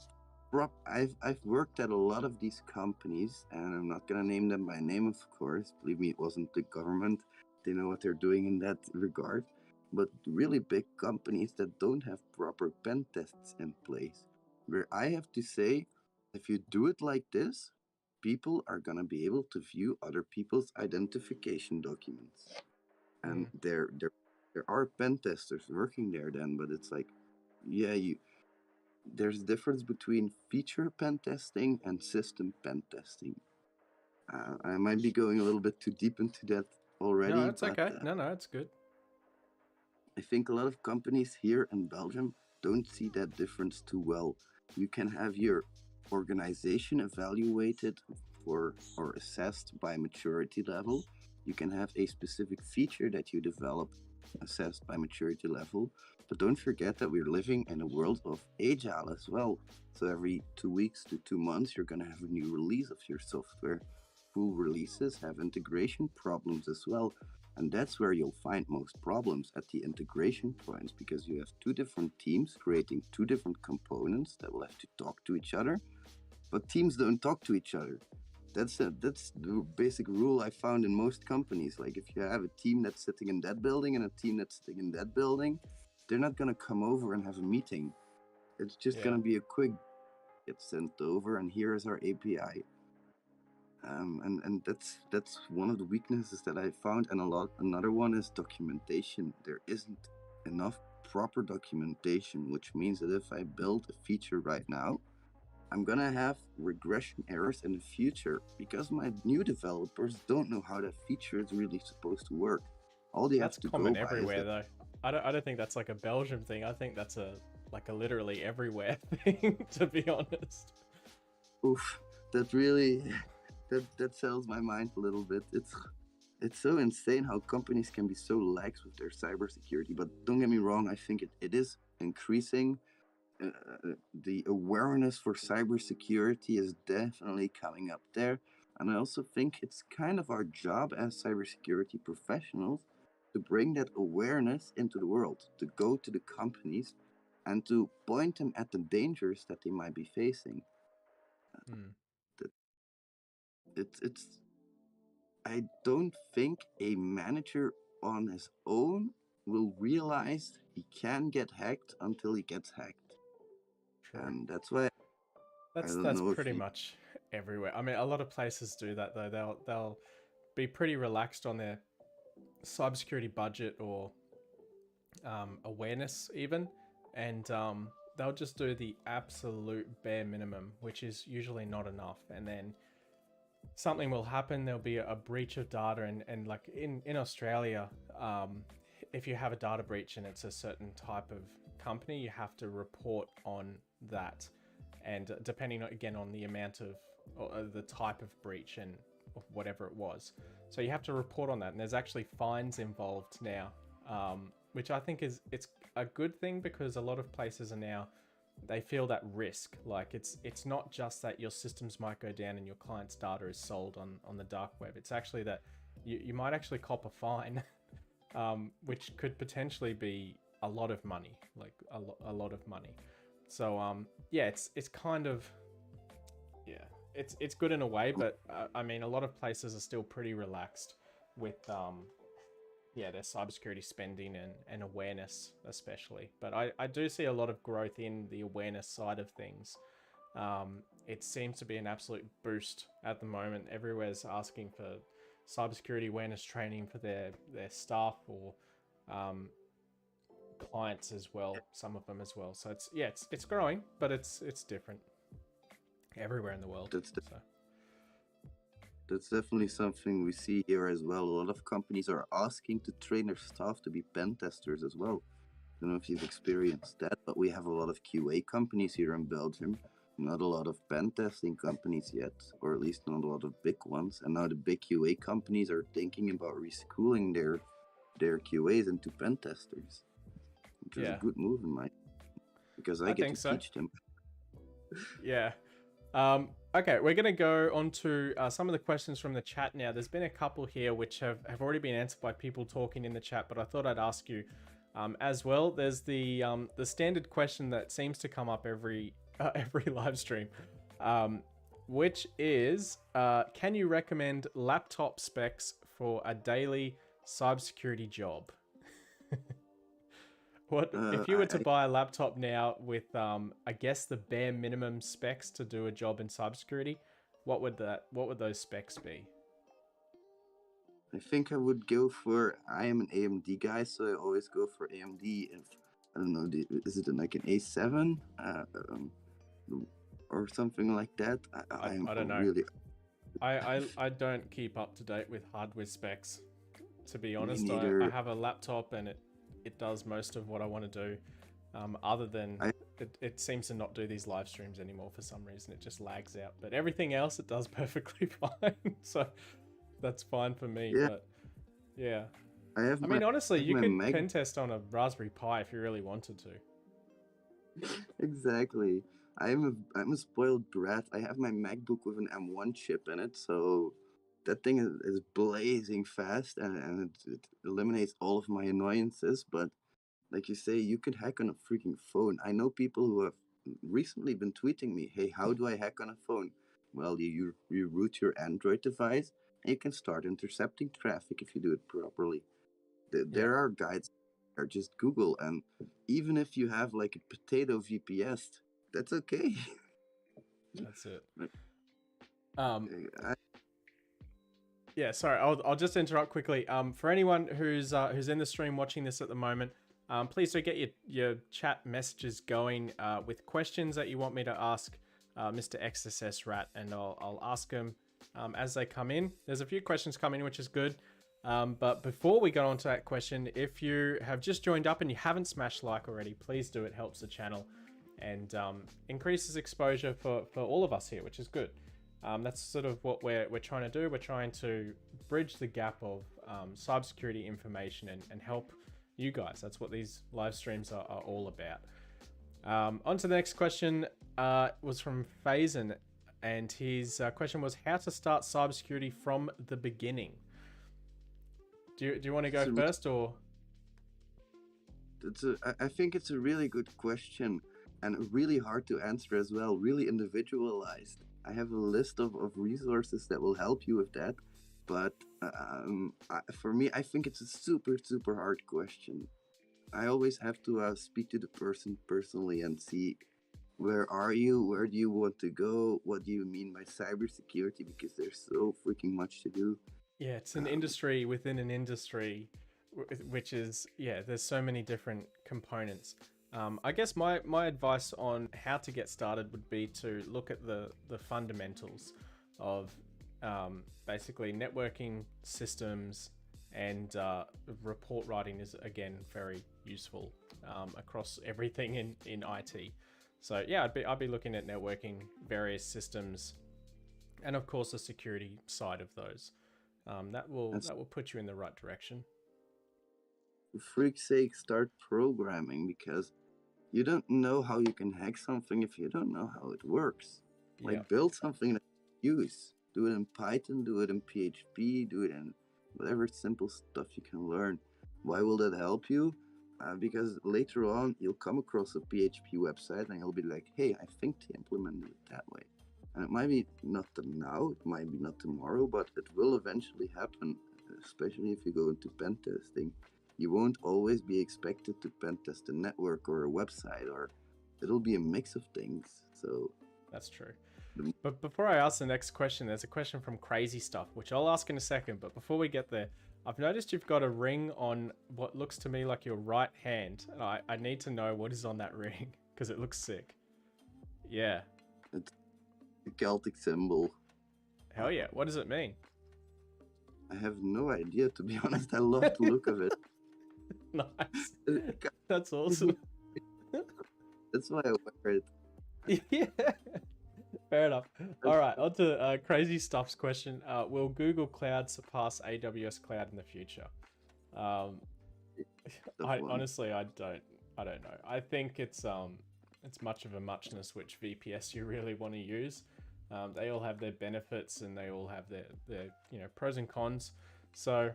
I've worked at a lot of these companies, and I'm not gonna name them by name, of course. Believe me, it wasn't the government. They know what they're doing in that regard. But really big companies that don't have proper pen tests in place, where I have to say, if you do it like this, people are gonna be able to view other people's identification documents, and there are pen testers working there then. But it's like, yeah, there's a difference between feature pen testing and system pen testing. I might be going a little bit too deep into that already, No, it's but okay. No, it's good. I think a lot of companies here in Belgium don't see that difference too well. You can have your organization evaluated for or assessed by maturity level. You can have a specific feature that you develop assessed by maturity level. But don't forget that we're living in a world of agile as well. So every 2 weeks to 2 months, you're going to have a new release of your software. Full releases have integration problems as well. And that's where you'll find most problems, at the integration points, because you have two different teams creating two different components that will have to talk to each other. But teams don't talk to each other. That's the basic rule I found in most companies. Like, if you have a team that's sitting in that building and a team that's sitting in that building, they're not going to come over and have a meeting. It's just going to be a quick get sent over, and here is our API. And that's one of the weaknesses that I found. And another one is documentation. There isn't enough proper documentation, which means that if I build a feature right now, I'm gonna have regression errors in the future because my new developers don't know how that feature is really supposed to work. All they That's have to common go by everywhere, is that, though. I don't think that's like a Belgium thing. I think that's a literally everywhere thing, to be honest. oof, that really that sells my mind a little bit. It's so insane how companies can be so lax with their cybersecurity. But don't get me wrong, I think it is increasing. The awareness for cybersecurity is definitely coming up there. And I also think it's kind of our job as cybersecurity professionals to bring that awareness into the world, to go to the companies and to point them at the dangers that they might be facing. Hmm. It's I don't think a manager on his own will realize he can get hacked until he gets hacked. True. And that's why I don't That's know if pretty you. much everywhere. I mean, a lot of places do that though. They'll be pretty relaxed on their cybersecurity budget or awareness even, and they'll just do the absolute bare minimum, which is usually not enough. And then something will happen. There'll be a breach of data, and like in Australia, if you have a data breach and it's a certain type of company, you have to report on that, and depending again on the amount of or the type of breach and whatever it was, so you have to report on that, and there's actually fines involved now, which I think it's a good thing, because a lot of places are now, they feel that risk. Like, it's not just that your systems might go down and your client's data is sold on the dark web. It's actually that you might actually cop a fine, which could potentially be a lot of money, like a lot of money. So yeah, it's kind of, yeah, it's good in a way, but I mean, a lot of places are still pretty relaxed with yeah, their cybersecurity spending and awareness, especially. But I do see a lot of growth in the awareness side of things. It seems to be an absolute boost at the moment. Everywhere's asking for cybersecurity awareness training for their staff or clients as well, some of them as well. So it's growing, but it's different everywhere in the world. That's So That's definitely something we see here as well. A lot of companies are asking to train their staff to be pen testers as well. I don't know if you've experienced that, but we have a lot of QA companies here in Belgium. Not a lot of pen testing companies yet, or at least not a lot of big ones. And now the big QA companies are thinking about reschooling their QAs into pen testers, which is a Yeah, good move in my because I I get think to so. teach them. Yeah. Okay, we're going to go on to some of the questions from the chat now. There's been a couple here which have already been answered by people talking in the chat, but I thought I'd ask you as well. There's the standard question that seems to come up every every live stream, which is, can you recommend laptop specs for a daily cybersecurity job? What Uh, if you were to I, buy a laptop now with, I guess the bare minimum specs to do a job in cybersecurity? What would those specs be? I think I would go for. I am an AMD guy, so I always go for AMD. If I don't know, is it like an A7 or something like that? I'm I a don't know. really I don't keep up to date with hardware specs. To be me honest, I neither. have a laptop and it does most of what I want to do. Other than I it seems to not do these live streams anymore for some reason. It just lags out. But everything else it does perfectly fine. So that's fine for me. yeah, But yeah. I have I my mean, honestly, you could Mac pen test on a Raspberry Pi if you really wanted to. exactly. I'm a spoiled brat. I have my MacBook with an M1 chip in it, so that thing is blazing fast and it eliminates all of my annoyances. But like you say, you could hack on a freaking phone. I know people who have recently been tweeting me, "Hey, how do I hack on a phone?" Well, you root your Android device and you can start intercepting traffic if you do it properly. Yeah, There are guides, or just Google, and even if you have like a potato VPS, that's okay. that's it. Like, Um, I, yeah, sorry, I'll just interrupt quickly. For anyone who's in the stream watching this at the moment, please do get your chat messages going with questions that you want me to ask Mr. XSS Rat, and I'll ask them as they come in. There's a few questions coming, which is good. But before we go on to that question, if you have just joined up and you haven't smashed like already, please do. It helps the channel and increases exposure for all of us here, which is good. That's sort of what we're trying to do. We're trying to bridge the gap of cybersecurity information and help you guys. That's what these live streams are all about. On to the next question was from Faison, and his question was how to start cybersecurity from the beginning. Do you want to go first or? I think it's a really good question and really hard to answer as well, really individualized. I have a list of resources that will help you with that, but for me, I think it's a super hard question. I always have to speak to the person personally and see where are you, where do you want to go, what do you mean by cybersecurity, because there's so freaking much to do. Yeah, it's an industry within an industry, which is, yeah, there's so many different components. I guess my advice on how to get started would be to look at the fundamentals of basically networking systems, and report writing is, again, very useful across everything in IT. So yeah, I'd be looking at networking, various systems, and of course the security side of those. That That's will put you in the right direction. for freak's sake, start programming because you don't know how you can hack something if you don't know how it works. Yeah, Like build something that you use. Do it in Python, do it in PHP, do it in whatever simple stuff you can learn. Why will that help you? Because later on you'll come across a PHP website and you'll be like, hey, I think they implemented it that way. And it might be not now, it might be not tomorrow, but it will eventually happen, especially if you go into pen testing. You won't always be expected to pen test a network or a website, or it'll be a mix of things. So that's true. the, But before I ask the next question, there's a question from Crazy Stuff, which I'll ask in a second. But before we get there, I've noticed you've got a ring on what looks to me like your right hand. And I need to know what is on that ring because it looks sick. Yeah. it's a Celtic symbol. Hell yeah. What does it mean? I have no idea, to be honest. I love the look of it. Nice. It kind That's of- awesome. That's why I wear it. Yeah. Fair enough. All right, on to crazy stuff's question. Will Google Cloud surpass AWS Cloud in the future? Um, Tough I one. honestly, I don't know. I think it's much of a muchness which VPS you really want to use. They all have their benefits and they all have their pros and cons. So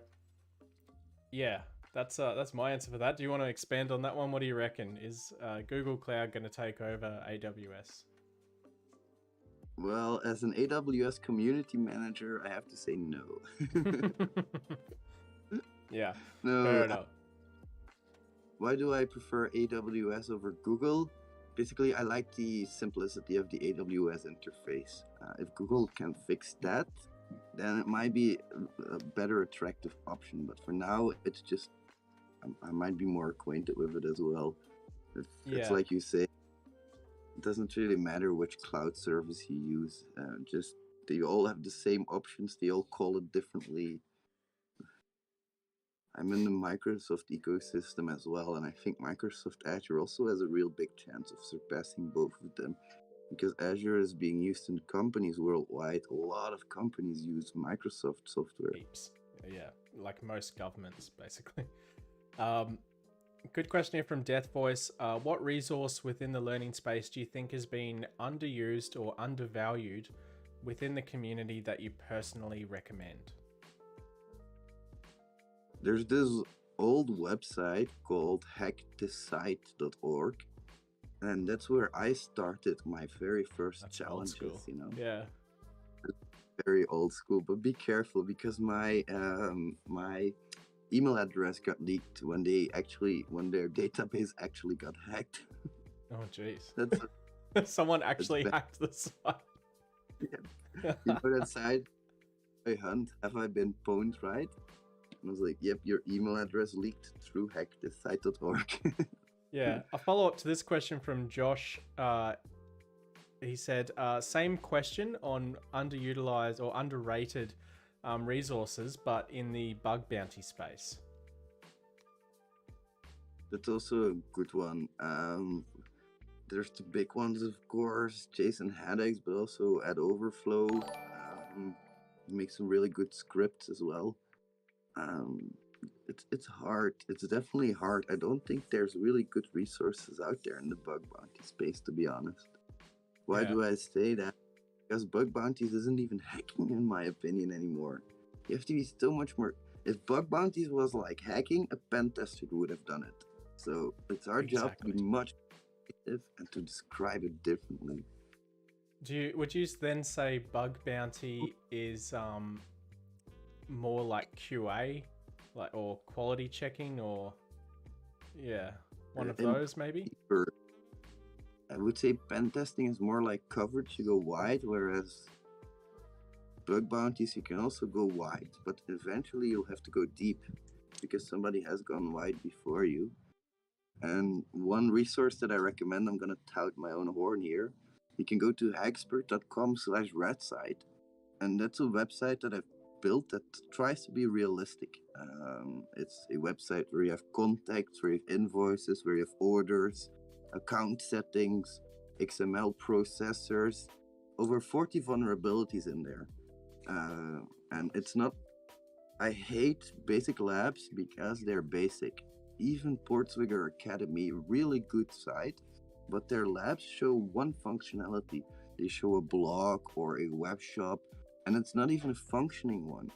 yeah, that's my answer for that. Do you want to expand on that one? What do you reckon? Is Google Cloud going to take over AWS? Well, as an AWS community manager, I have to say no. Yeah, No, fair enough. why do I prefer AWS over Google? Basically, I like the simplicity of the AWS interface. If Google can fix that, then it might be a better attractive option. But for now, it's just, I might be more acquainted with it as well. It's Yeah. like you say, it doesn't really matter which cloud service you use. Just they all have the same options. They all call it differently. I'm in the Microsoft ecosystem as well, and I think Microsoft Azure also has a real big chance of surpassing both of them, because Azure is being used in companies worldwide. A lot of companies use Microsoft software. Heaps. Yeah, like most governments, basically. Good question here from Death Voice. What resource within the learning space do you think has been underused or undervalued within the community that you personally recommend? There's this old website called hackthisite.org, and that's where I started my very first That's old challenges, school. Yeah. Very old school, but be careful because my my email address got leaked when their database actually got hacked. Oh, jeez. That's Someone actually bad. hacked the site. You know that site? Hey Hunt, have I been pwned right? And I was like, yep, your email address leaked through hackthisite.org. Yeah. A follow up to this question from Josh. He said, same question on underutilized or underrated resources, but in the bug bounty space. That's also a good one. There's the big ones, of course, Jason Haddix, but also at Overflow. Makes some really good scripts as well. It's hard. It's definitely hard. I don't think there's really good resources out there in the bug bounty space, to be honest. Why do I say that? Because bug bounties isn't even hacking, in my opinion, anymore. You have to be so much more. If bug bounties was like hacking, a pen tester would have done it. So it's our job to be much creative and to describe it differently. Would you then say bug bounty is more like QA, or quality checking, or one of those maybe? I would say pen testing is more like coverage, you go wide, whereas bug bounties you can also go wide, but eventually you'll have to go deep because somebody has gone wide before you. And one resource that I recommend, I'm gonna tout my own horn here. You can go to hackspert.com/ratsite, and that's a website that I've built that tries to be realistic. It's a website where you have contacts, where you have invoices, where you have orders, account settings, XML processors, over 40 vulnerabilities in there. And it's not, I hate basic labs because they're basic. Even Portswigger Academy, really good site, but their labs show one functionality. They show a blog or a web shop, and it's not even a functioning one.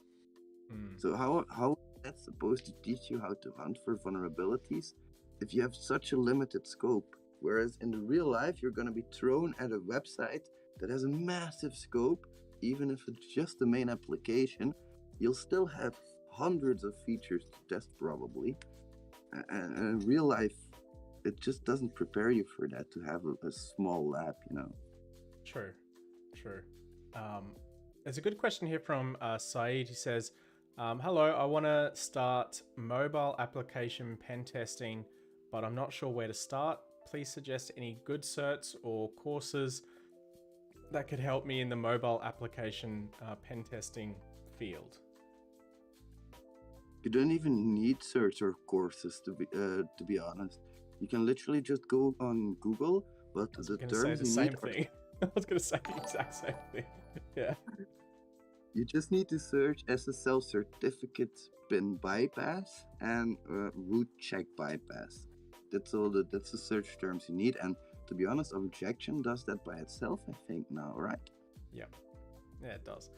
So how is that supposed to teach you how to hunt for vulnerabilities if you have such a limited scope? Whereas in the real life, you're going to be thrown at a website that has a massive scope. Even if it's just the main application, you'll still have hundreds of features to test probably. And in real life, it just doesn't prepare you for that, to have a small lab, True. There's a good question here from Saeed. He says, hello, I want to start mobile application pen testing, but I'm not sure where to start. Please suggest any good certs or courses that could help me in the mobile application pen testing field? You don't even need search or courses to be honest. You can literally just go on Google, but the terms the you same need are thing. I was going to say the exact same thing. Yeah. you just need to search SSL certificate pin bypass and root check bypass. That's the search terms you need. And to be honest, objection does that by itself, I think now, right? Yeah, it does.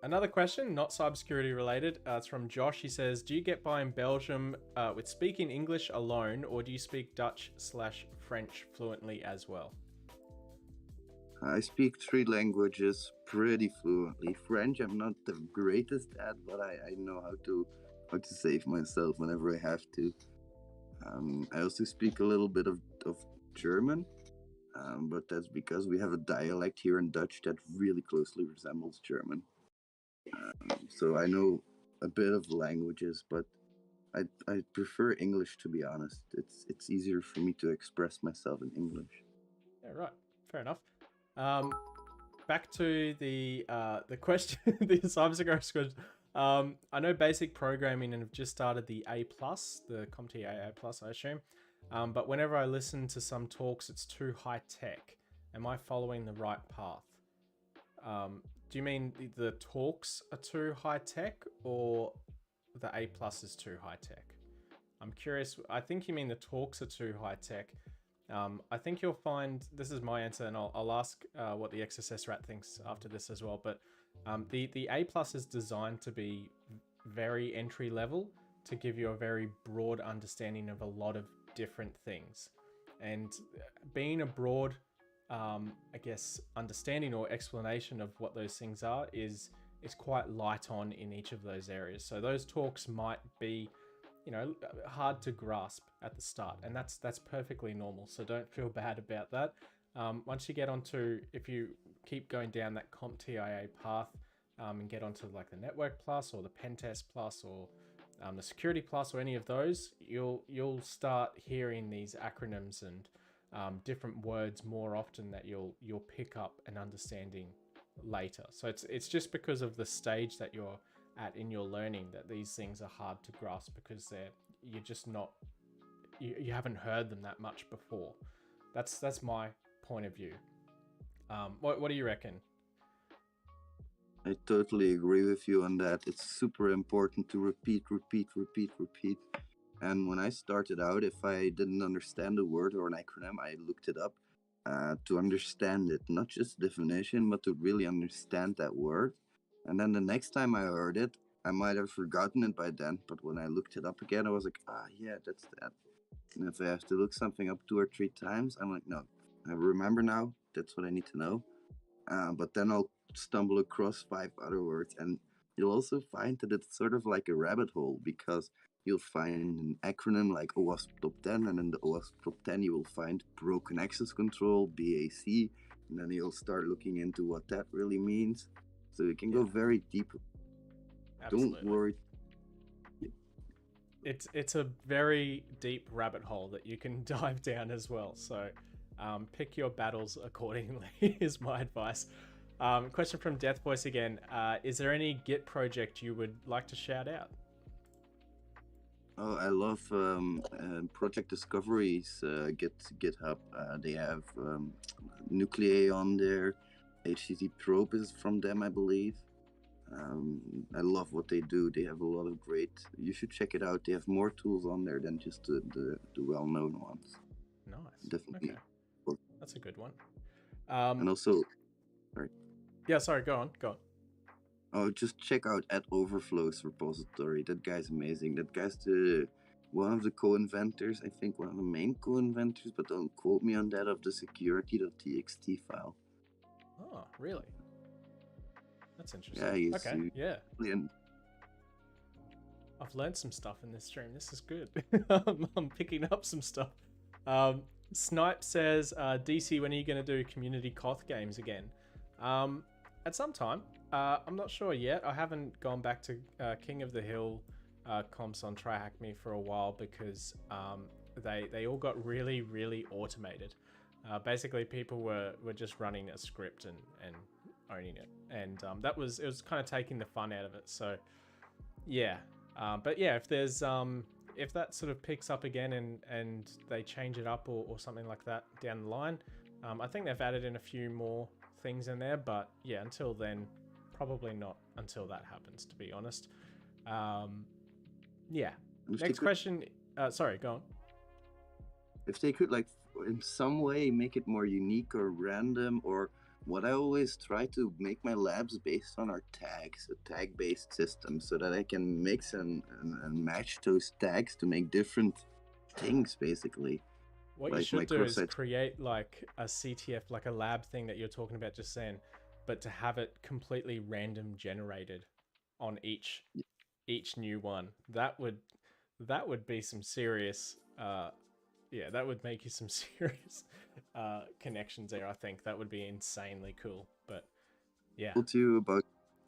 Another question, not cybersecurity related. It's from Josh. He says, do you get by in Belgium with speaking English alone, or do you speak Dutch/French fluently as well? I speak 3 languages pretty fluently. French, I'm not the greatest at, but I know how to save myself whenever I have to. I also speak a little bit of German, but that's because we have a dialect here in Dutch that really closely resembles German. So I know a bit of languages, but I prefer English, to be honest. It's easier for me to express myself in English. Yeah, right. Fair enough. Back to the question, the cybersecurity question. I know basic programming and have just started the A+, the CompTIA A+, I assume. But whenever I listen to some talks, it's too high tech. Am I following the right path? Do you mean the talks are too high tech, or the A+ is too high tech? I'm curious. I think you mean the talks are too high tech. I think you'll find, this is my answer, and I'll ask what the XSS Rat thinks after this as well, but the A+ is designed to be very entry level, to give you a very broad understanding of a lot of different things. And being a broad, I guess, understanding or explanation of what those things are is quite light on in each of those areas. So those talks might be, hard to grasp at the start, and that's perfectly normal. So don't feel bad about that. Once you get onto, if you keep going down that CompTIA path and get onto like the Network Plus or the Pentest Plus or the Security Plus or any of those, you'll start hearing these acronyms and different words more often that you'll pick up an understanding later. So it's just because of the stage that you're at in your learning that these things are hard to grasp, because you're just not, you haven't heard them that much before. That's my point of view. What do you reckon? I totally agree with you on that. It's super important to repeat. And when I started out, if I didn't understand a word or an acronym, I looked it up to understand it, not just definition, but to really understand that word. And then the next time I heard it, I might have forgotten it by then. But when I looked it up again, I was like, yeah, that's that. And if I have to look something up 2 or 3 times, I'm like, no, I remember now. That's what I need to know. But then I'll stumble across 5 other words. And you'll also find that it's sort of like a rabbit hole, because you'll find an acronym like OWASP Top 10. And in the OWASP Top 10, you will find Broken Access Control, BAC. And then you'll start looking into what that really means. So you can go very deep. Absolutely. Don't worry. It's a very deep rabbit hole that you can dive down as well. So pick your battles accordingly is my advice. Question from Death Voice again. Is there any Git project you would like to shout out? Oh, I love Project Discovery's GitHub. They have Nuclei on there. HTTP Probe is from them, I believe. I love what they do. They have a lot of great. You should check it out. They have more tools on there than just the well-known ones. Nice. Definitely. Okay. That's a good one. And also, sorry. Yeah, sorry. Go on. Oh, just check out @Overflow's repository. That guy's amazing. That guy's one of the co-inventors. I think one of the main co-inventors, but don't quote me on that, of the security.txt file. Oh, really? That's interesting. Yeah, he's okay. Yeah. Brilliant. I've learned some stuff in this stream. This is good. I'm picking up some stuff. Snipe says, DC, when are you going to do community Koth games again? At some time. I'm not sure yet. I haven't gone back to King of the Hill comps on TryHackMe for a while, because they all got really, really automated. Basically, people were just running a script and owning it, and it was kind of taking the fun out of it. So yeah, but yeah, if that sort of picks up again and they change it up or something like that down the line, I think they've added in a few more things in there. But yeah, until then, probably not until that happens, to be honest. Yeah. Next question. Sorry, go on. If they could, like, in some way make it more unique or random, or what I always try to make my labs based on are tags, a tag-based system, so that I can mix and match those tags to make different things, basically. What you should do is create like a CTF, like a lab thing that you're talking about just then, but to have it completely random generated on each new one. That would be some serious yeah, that would make you some serious connections there. I think that would be insanely cool. But yeah, I told you about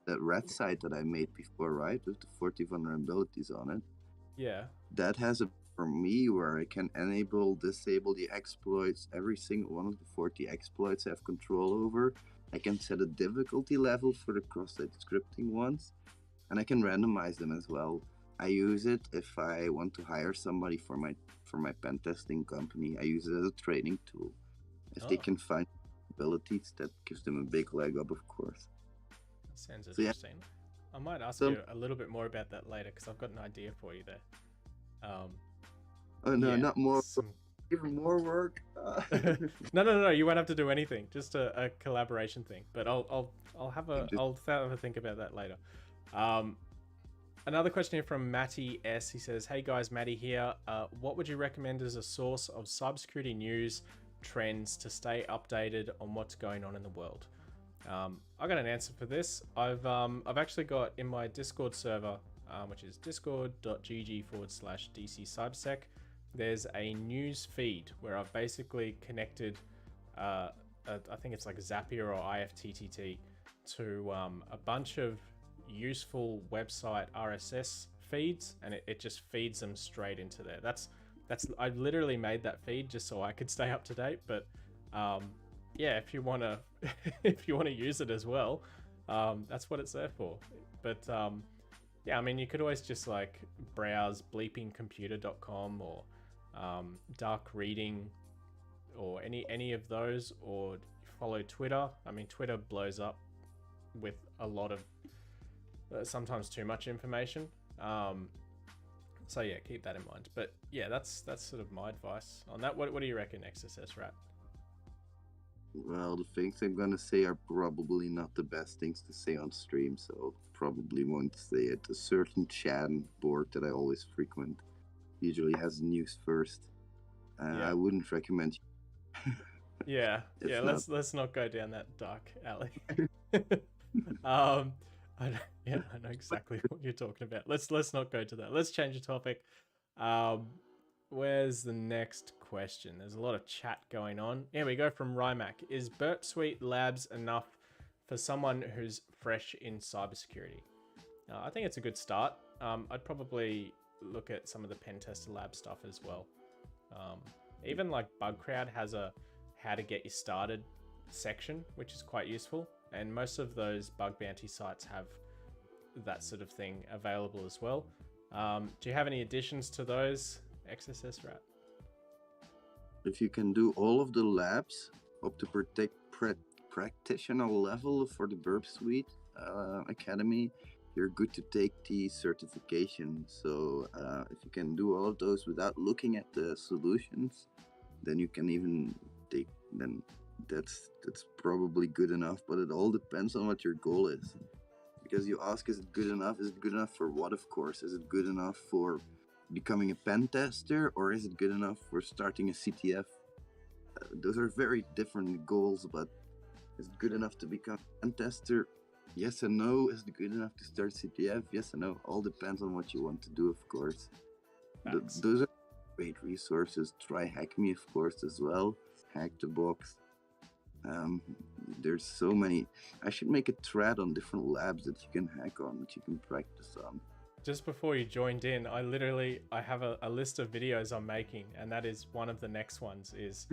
that rat site that I made before, right, with the 40 vulnerabilities on it. Yeah, that has a for me where I can enable, disable the exploits. Every single one of the 40 exploits I have control over. I can set a difficulty level for the cross-site scripting ones, and I can randomize them as well. I use it if I want to hire somebody for my pen testing company. I use it as a training tool. If they can find abilities, that gives them a big leg up, of course. That sounds interesting. Yeah. I might ask you a little bit more about that later, because I've got an idea for you there. Oh no, not more. Even more work. No. You won't have to do anything. Just a collaboration thing. But I'll have a think about that later. Another question here from Matty S. He says, "Hey guys, Matty here. What would you recommend as a source of cybersecurity news trends to stay updated on what's going on in the world?" I got an answer for this. I've actually got in my Discord server, which is discord.gg/dccybersec. There's a news feed where I've basically connected, I think it's like Zapier or IFTTT, to a bunch of useful website RSS feeds, and it just feeds them straight into there. I literally made that feed just so I could stay up to date. But yeah, if you wanna use it as well, that's what it's there for. But yeah, I mean, you could always just like browse bleepingcomputer.com or dark reading or any of those, or follow Twitter. I mean, Twitter blows up with a lot of sometimes too much information. So yeah, keep that in mind. But yeah, that's sort of my advice on that. What do you reckon, XSS Rat? Well, the things I'm gonna say are probably not the best things to say on stream, so probably won't say it. A certain chat board that I always frequent usually has news first. I wouldn't recommend. Yeah, let's not go down that dark alley. I know exactly what you're talking about. Let's not go to that. Let's change the topic. Where's the next question? There's a lot of chat going on. Here we go from Rymac. Is Burp Suite Labs enough for someone who's fresh in cybersecurity? I think it's a good start. I'd probably look at some of the pen tester lab stuff as well. Even like BugCrowd has a how to get you started section, which is quite useful. And most of those bug bounty sites have that sort of thing available as well. Do you have any additions to those, XSS Rat? If you can do all of the labs up to practitioner level for the Burp Suite Academy, you're good to take the certification. So if you can do all of those without looking at the solutions, then you can even take, then that's probably good enough. But it all depends on what your goal is. Because you ask, is it good enough? Is it good enough for what, of course? Is it good enough for becoming a pen tester, or is it good enough for starting a CTF? Those are very different goals, but is it good enough to become a pen tester? Yes and no. Is it good enough to start CTF? Yes and no. All depends on what you want to do, of course. Those are great resources. Try Hack Me, of course, as well. Hack the Box. There's so many. I should make a thread on different labs that you can hack on, that you can practice on. just before you joined in, I have a list of videos I'm making, and that is one of the next ones is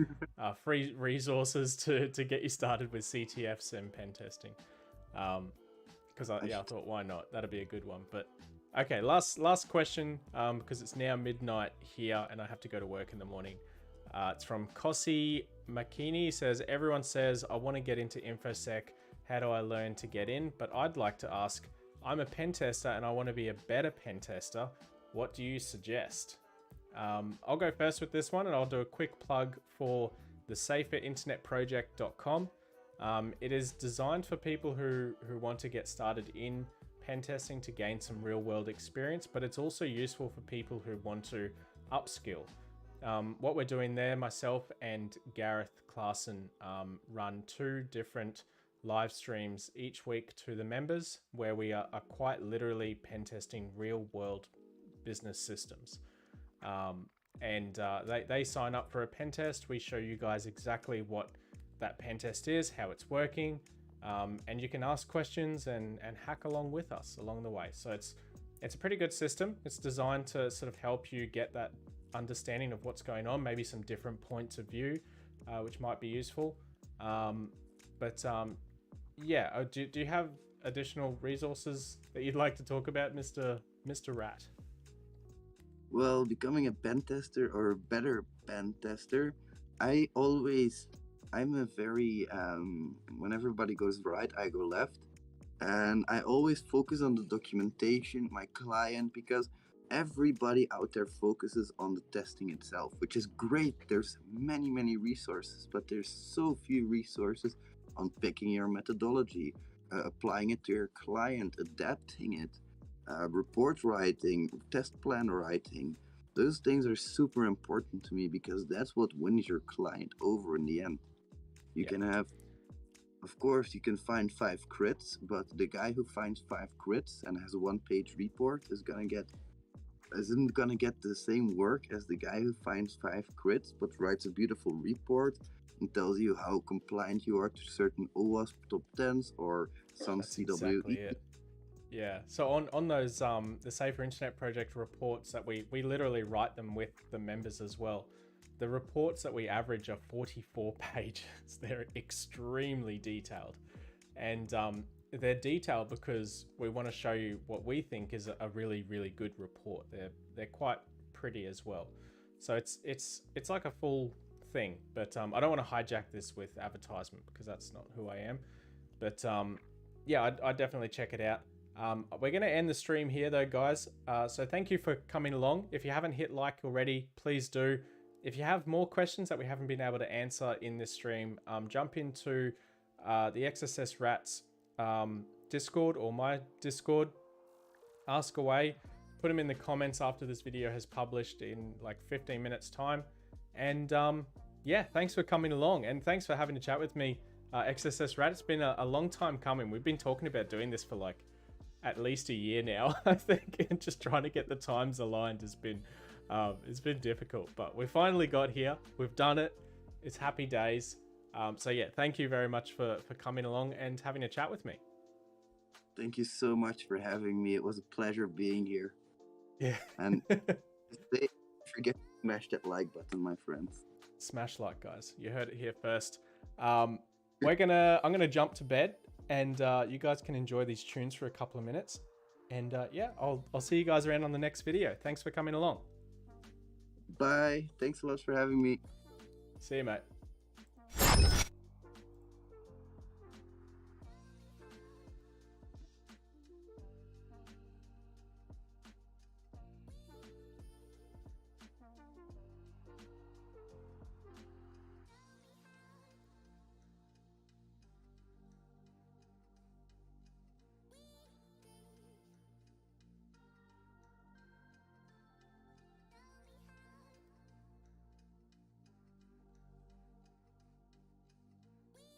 free resources to get you started with CTFs and pen testing. Because I thought, why not? That'd be a good one. But okay, last question, because it's now midnight here and I have to go to work in the morning. It's from Kossi Makini. Says, everyone says I want to get into InfoSec. How do I learn to get in? But I'd like to ask, I'm a pen tester and I want to be a better pen tester. What do you suggest? I'll go first with this one, and I'll do a quick plug for the saferinternetproject.com. It is designed for people who want to get started in pen testing to gain some real world experience, but it's also useful for people who want to upskill. What we're doing there, myself and Gareth Claassen run 2 different live streams each week to the members where we are quite literally pen testing real world business systems. They sign up for a pen test. We show you guys exactly what that pen test is, how it's working, and you can ask questions and hack along with us along the way. So it's a pretty good system. It's designed to sort of help you get that understanding of what's going on, maybe some different points of view, which might be useful. Do you have additional resources that you'd like to talk about, Mr. Rat? Well, becoming a pen tester or a better pen tester, I'm a very, when everybody goes right, I go left. And I always focus on the documentation, my client, because everybody out there focuses on the testing itself, which is great. There's many, many resources, but there's so few resources on picking your methodology, applying it to your client, adapting it, report writing, test plan writing. Those things are super important to me because that's what wins your client over in the end. You can have, of course, you can find 5 crits, but the guy who finds 5 crits and has a 1-page report isn't gonna get the same work as the guy who finds 5 crits but writes a beautiful report and tells you how compliant you are to certain OWASP top 10s or some That's CWE. exactly it. Yeah. So on those the Safer Internet Project reports that we literally write them with the members as well. The reports that we average are 44 pages. They're extremely detailed, and they're detailed because we want to show you what we think is a really, really good report. They're quite pretty as well. So it's like a full thing, but I don't want to hijack this with advertisement because that's not who I am. But I'd definitely check it out. We're going to end the stream here though, guys. So thank you for coming along. If you haven't hit like already, please do. If you have more questions that we haven't been able to answer in this stream, jump into the XSS Rats Discord or my Discord. Ask away. Put them in the comments after this video has published in like 15 minutes time. And thanks for coming along, and thanks for having a chat with me, XSS Rat. It's been a long time coming. We've been talking about doing this for like at least a year now, I think, and just trying to get the times aligned has been it's been difficult, but we finally got here. We've done it. It's happy days. Thank you very much for coming along and having a chat with me. Thank you so much for having me. It was a pleasure being here. Yeah. And don't forget to smash that like button, my friends. Smash like, guys. You heard it here first. I'm gonna jump to bed, and you guys can enjoy these tunes for a couple of minutes. And I'll see you guys around on the next video. Thanks for coming along. Bye. Thanks a lot for having me. See you, mate.